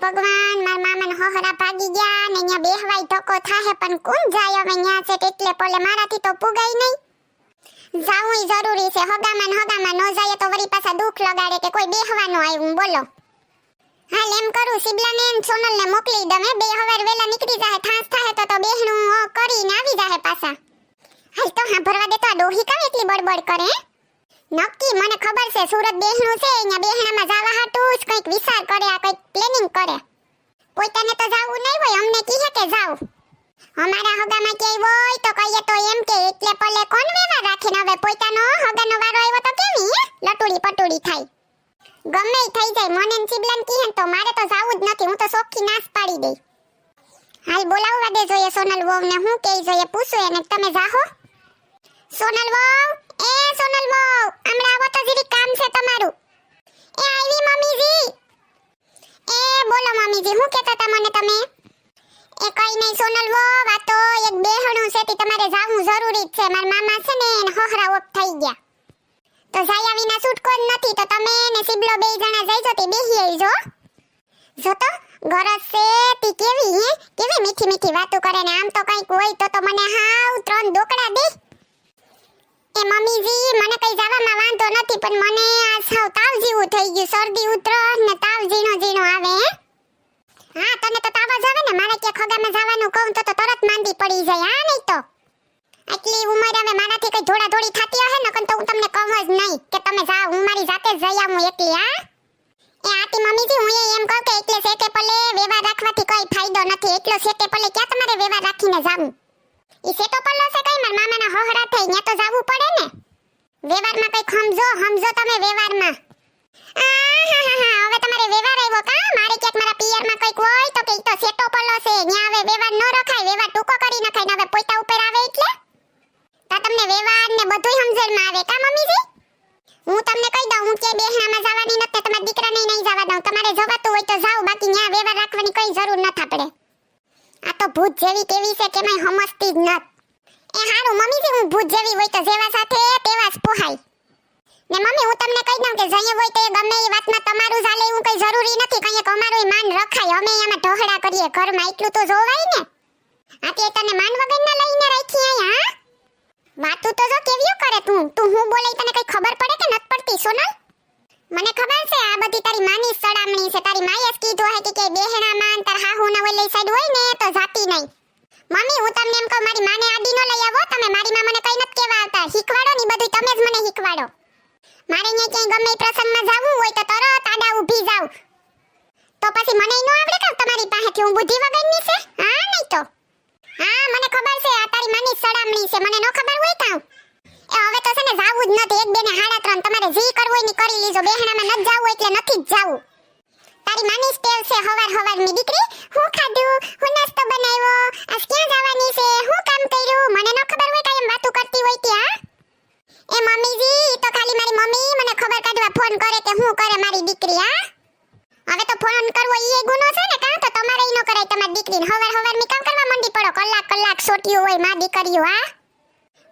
ભગવાન મારા મામાને હહરા ભાગી ગયા ને ન્યા બેહવાય ધક્કો થાહે પણ કોણ જાય હવે ન્યા છે એટલે પોલે મારાથી તો પુગાય નહીં. જાવું જરૂરી છે. હગામાં ન જાય તો વળી પાછા દુખ લગાડે કે કોઈ બેહવાનું આવ્યું. બોલો હાલ એમ કરું સિબલાને ને સોનલને મોકલી દઉં. બે હવાર વેલા નીકળી જાય થાસ થાહે તો બેહણું કરીને આવી જાય પાછા. હાલ તો હા ભરવા દે તો આ ડોહી કામ એટલી બડબડ કરે. નક્કી મને ખબર છે સુરત બેહણું છે અહીંયા બેહણામાં જાવા હાટું જ કંઈક વિચાર કરે આ કંઈક પ્લેનિંગ કરે. પોતાને તો જાવું નહીં હોય અમને કીહે કે જાવ. અમારા હગામાં ક્યાંય હોય તો કહીએ તો એમ કે એટલે પલે કોણ વેવા રાખીને હવે પોતાનો હગાનો વારો આવ્યો તો કેવી લટુડી પટુડી થાય. ગમે થઈ જાય મને સિબલાન કીહે તો મારે તો જાવું જ નથી. હું તો શોખથી નાશ પાડી દઈ. હાલ બોલાવવા દે જોઈએ સોનલ વોવને હું કહી જોઈએ પૂછું એને તમે જાહો. સોનલ વોવ એ સોનલ વોવ હમણાં આવો તો જરી કામ છે તમારું. એ આવી મમ્મીજી. એ બોલો મમ્મીજી હું કહેતા હતા મને તમે. એ કઈ નહીં સોનલ વોવ આ તો એક બેહણું છે તે તમારે જાવું જરૂરી જ છે. મારા મામા છે ને હહરા ઓફ થઈ ગયા તો જાયા વિના છૂટકો જ નથી. તો તમે ને સિબલો બે જણા જઈજો તે બેહી આવજો. જો તો ગરજ છે તી કેવી મીઠી મીઠી વાતો કરે ને આમ તો કંઈક હોય તો મને હાવ 3 ડોકડા દે. એ મમ્મીજી મને કઈ જવામાં વાંધો નથી પણ મને આ સાવ તાવ જેવું થઈ ગયું. શરદી ઉધરસ ને તાવ ઝીણો આવે હે. હા તને તો તાવ જ આવે ને. મારે કે ખગામાં જવાનું કહું તો તરત માંદી પડી જાય. હા નહીં તો આટલી ઉંમર હવે મારાથી કઈ ધોડા ધોડી થતી હશે ને તો હું તમને કહું જ નહીં કે તમે જાઓ. હું મારી જાતે જ જઈ આવું એકલી. હા એ આતી મમ્મીજી હું એમ કહું કે એટલે સેટે પલે વેવા રાખવાથી કઈ ફાયદો નથી. એટલો સેટે પલે ક્યાં તમારે વેવા રાખીને જાવું. ઈ સેટો પલ્લો છે કઈ મારા મામાના હહરા થઈ ન્યા તો જાવું પડે ને. વેવારમાં કઈ સમજો તમે વેવારમાં. હવે તમારે વેવાર આવ્યો કા. મારે ક્યાંક મારા પિયરમાં કઈક હોય તો કે ઈ તો સેટો પલ્લો છે ન્યા હવે વેવાર ન રખાય. વેવાર ટૂંકો કરી નખાય ને હવે પોતા ઉપર આવે એટલે તા તમને વેવાર ને બધુંય સમજણમાં આવે કા મમ્મીજી. હું તમને કહી દઉં હું કે બેહણામાં જવાની નથી. તમારા દીકરાને નહીં જવા દઉં. તમારે જવાતું હોય તો જાવ બાકી ન્યા વેવાર રાખવાની કઈ જરૂર નથી આપણે. આ તો ભૂત જેવી કેવી છે કે મેં સમજતી જ નત. એ હારું મમ્મીજી હું ભૂત જેવી હોય તો જેવા સાથે તેવા જ પોહાય. ને મમ્મી હું તમને કહી દઉં કે જઈએ હોય તો ગમે એ વાતમાં તમારું ચાલે એવું કઈ જરૂરી નથી. કંઈક અમારું માન રખાય. અમે આમાં ઢોહડા કરીએ ઘરમાં એટલું તો જોવાય ને. આતે તને માન વગરના લઈને રાખી આયા. હા વાતું તો જો કેવ્યું કરે તું હું બોલે તને કઈ ખબર પડે કે નત પડતી સોનલ. મને ખબર છે આ બધી તારી માની સડામણી છે. તારી માએ જ કીધું હે કે બેહણા માન તાર હાહુ ના ઓલી સાઈડ હોય ને તો જાતી નહીં. મમ્મી હું તમને એમ કહું મારી માને આડી ન લઈ આવો. તમે મારી માં મને કઈ નત કહેવા આવતા. શીખવાડો ની બધું તમે જ મને શીખવાડો. મારે ન્યા ક્યાંય ગમે પ્રસંગમાં જાવું હોય તો તરત આડા ઊભી જાવ. તો પછી મને ન આવડે કે તમારી પાસેથી હું બુદ્ધિ વગરની છે. હા નહીં તો હા મને ખબર છે આ તારી માની સડામણી છે. મને ન ખબર હોય કાઉ. એ હવે તો છે ને જાવું જ નથી. 1 2 ને 3.5 તમારે જી કરવું હોય ની કરી લીજો. બેહણામાં ન જાવું એટલે નથી જ જાવું. તારી માની સ્ટેલ છે હવારની દીકરી. હું ખાધું હું નાસ્તો બનાવ્યો આજ ક્યાં જવાની છે હું કામ કર્યું મને ન ખબર હોય કાયમ વાતો કરતી હોય ત્યાં. એ મમ્મીજી તો ખાલી મારી મમ્મી મને ખબર કાઢવા ફોન કરે કે હું કરે મારી દીકરી. હા હવે તો ફોન કરવો ઈ ગુનો છે ને કાં તો તમારે ઈ ન કરાય તમારી દીકરીને. હવારની કામ કરવા મંડી પડો. કલાક સોટ્યું હોય માં દીકરીઓ. હા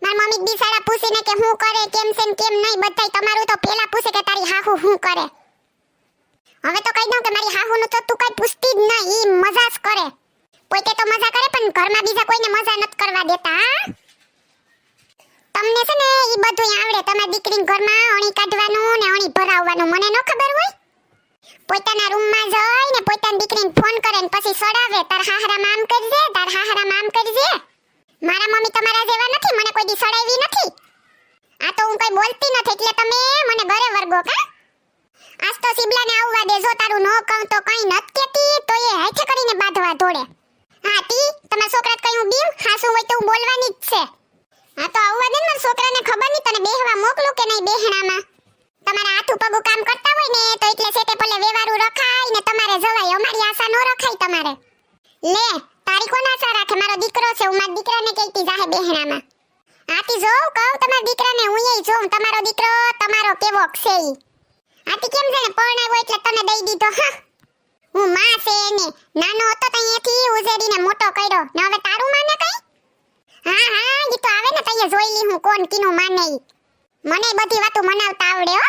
મારી મમ્મી બિચારા પૂછીને કે હું કરે કેમ છે ને કેમ નહીં બધાય તમારું તો પેલા પૂછે કે તારી હાહુ હું કરે. હવે તો કહી દઉં કે મારી હાહુનું તો તું કઈ પૂછતી જ નહીં. ઈ મજા જ કરે. પોતે તો મજા કરે પણ ઘરમાં બીજા કોઈને મજા નત કરવા દેતા. તમને છે ને ઈ બધું આવડે. તમારી દીકરીને ઘરમાં અણી કાઢવાનું ને અણી ભરાવવાનું મને ન ખબર હોય. પોતાના રૂમમાં જઈ ને પોતાની દીકરીને ફોન કરે ને પછી સડાવે તાર હાહરામાં આમ કરજે તાર હાહરામાં આમ કરજે. મારા મમ્મી તમારા જેવા નથી. મને કોઈ દી સડાવી નથી. આ તો હું કઈ બોલતી નથી એટલે તમે મને ઘરે વર્ગો કા. આજ તો સિબલાને આવવા દે. જો તારું નો કહું તો કઈ નત કેતી તો એ હાથે કરીને બાંધવા દોડે. હા તી તમારા છોકરા કઈ હું બીમ હાસું હોય તો હું બોલવાની જ છે. હા તો આવવા દે ને મારા છોકરાને. ખબર નહીં તને બેહવા મોકલું કે નહીં બેહણામાં. તમારા હાથું પગું કામ કરતા હોય ને તો એટલે સેટે પલે વેવારું રખાય ને તમારે જવાય. અમારી આશા નો રખાય તમારે. લે તારી કોણ આશા રાખે. મારો દીકરો છે હું મારા દીકરાને કહેતી જાહે બેહણામાં. આતી જોઉં કહું તમારા દીકરાને હું એ જોઉં તમારો દીકરો તમારો કેવો છે ઈ. આતી કેમ છે ને પરણાવ્યો એટલે તને દઈ દીધો. હા હું માં છે ને નાનો હતો તો અહીંયાથી ઉજેરીને મોટો કર્યો ને હવે તારું માને કઈ. હા ઈ તો આવે ને તઈએ જોઈ લી હું કોણ કીનું માને ઈ. મને બધી વાતો મનાવતા આવડે હો.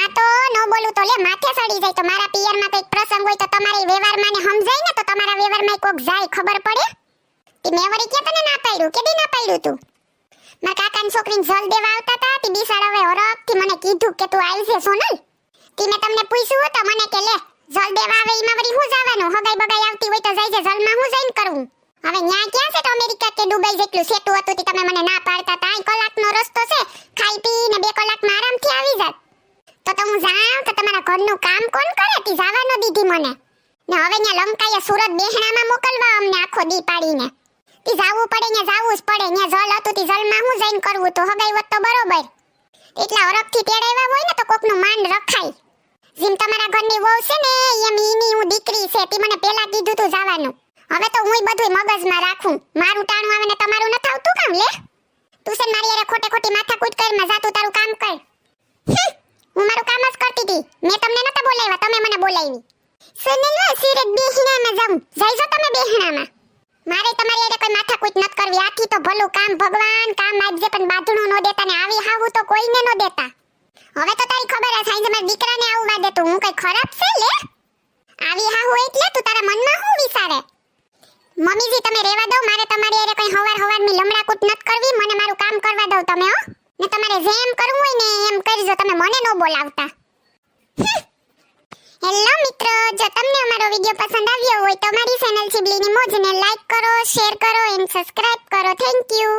આ તો નો બોલું તો લે માથે સડી જાય. તો મારા પિયરમાં કઈક પ્રસંગ હોય તો તમારી વ્યવહારમાં ને સમજાય ને, તો તમારા વ્યવહારમાં કોક જાય ખબર પડે. તી મેં વળી કે તને ના પાડ્યું, કેદી ના પાડ્યું તું? મારા કાકાની છોકરીને જલ દેવા આવતા હતા, તી બિસાડ હવે હરખથી મને કીધું કે તું આવી છે સોનલ. તી મેં તમને પૂછ્યું તો મને કે લે જલ દેવા આવે ઈમાં વળી હું જવાનું, હગાઈ બગાઈ આવતી હોય તો જાય છે જલમાં હું જઈને કરવું. હવે ન્યા ક્યાં છે તો અમેરિકા કે દુબઈ જેટલું સેટું હતું તી તમે મને ના પાડતા હતા. 3 કલાકનો રસ્તો છે, ખાઈ પીને 2 કલાકમાં આરામથી આવી જાત. તો હું જાઉં તો તમારા ઘરનું કામ કોણ કરે? તી જવા ન દીધી મને. ને હવે ન્યા લંકાએ સુરત બેહણામાં મોકલવા અમને આખો દી પાડીને. તી જાવું પડે, ન્યા જાવું જ પડે. ન્યા જલ હતું તી જલમાં હું જઈને કરવું, તો હગાઈ વત તો બરોબર. એટલા હરખથી તેડાવ્યા હોય ને તો કોકનું માંડ રખાય. જેમ તમારા ઘરની વહુ છે ને એમ ઈની હું દીકરી છે, તી મને પહેલા કીધું તું જવાનું. હવે તો હુંય બધુંય મગજમાં રાખું. મારું ટાણું આવે ને તમારું ન થાવતું કામ લે. તું છે મારી યારે ખોટે ખોટી માથાકૂટ કરમાં જા, તું તારું કામ કર. હું મારું કામ જ કરતી હતી. મેં તમને નતા બોલાવ્યા, તમે મને બોલાવી. સનલવા સિરત બેહણામાં જાઉં. જઈજો તમે બેહણામાં. મારે તમારી યારે કોઈ માથાકૂટ નત કરવી. આથી તો ભલું કામ ભગવાન કામ આપજે, પણ બાંધણું ન દેતા ને આવી હાવું તો કોઈને ન દેતા. હવે તો તારી ખબર હશે સાંજે મારા દીકરાને આવવા દે. તું હું કઈ ખરાબ છે લે? આવી હાવું એટલે તું તારા મનમાં શું વિચારે? મમ્મીજી તમે રેવા દો, મારે તમારી યારે કઈ હવારની લમડાકૂટ નત કરવી. મને મારું કામ કરવા દો તમે હો. ને તમારે જેમ કરવું હોય ને એમ કરજો, તમે મને ન બોલાવતા. હેલો મિત્રો, જો તમને અમારો વિડિયો પસંદ આવ્યો હોય તો અમારી ચેનલ ચીબલીની મોજને લાઈક કરો, શેર કરો એન્ડ સબસ્ક્રાઇબ કરો. Thank you.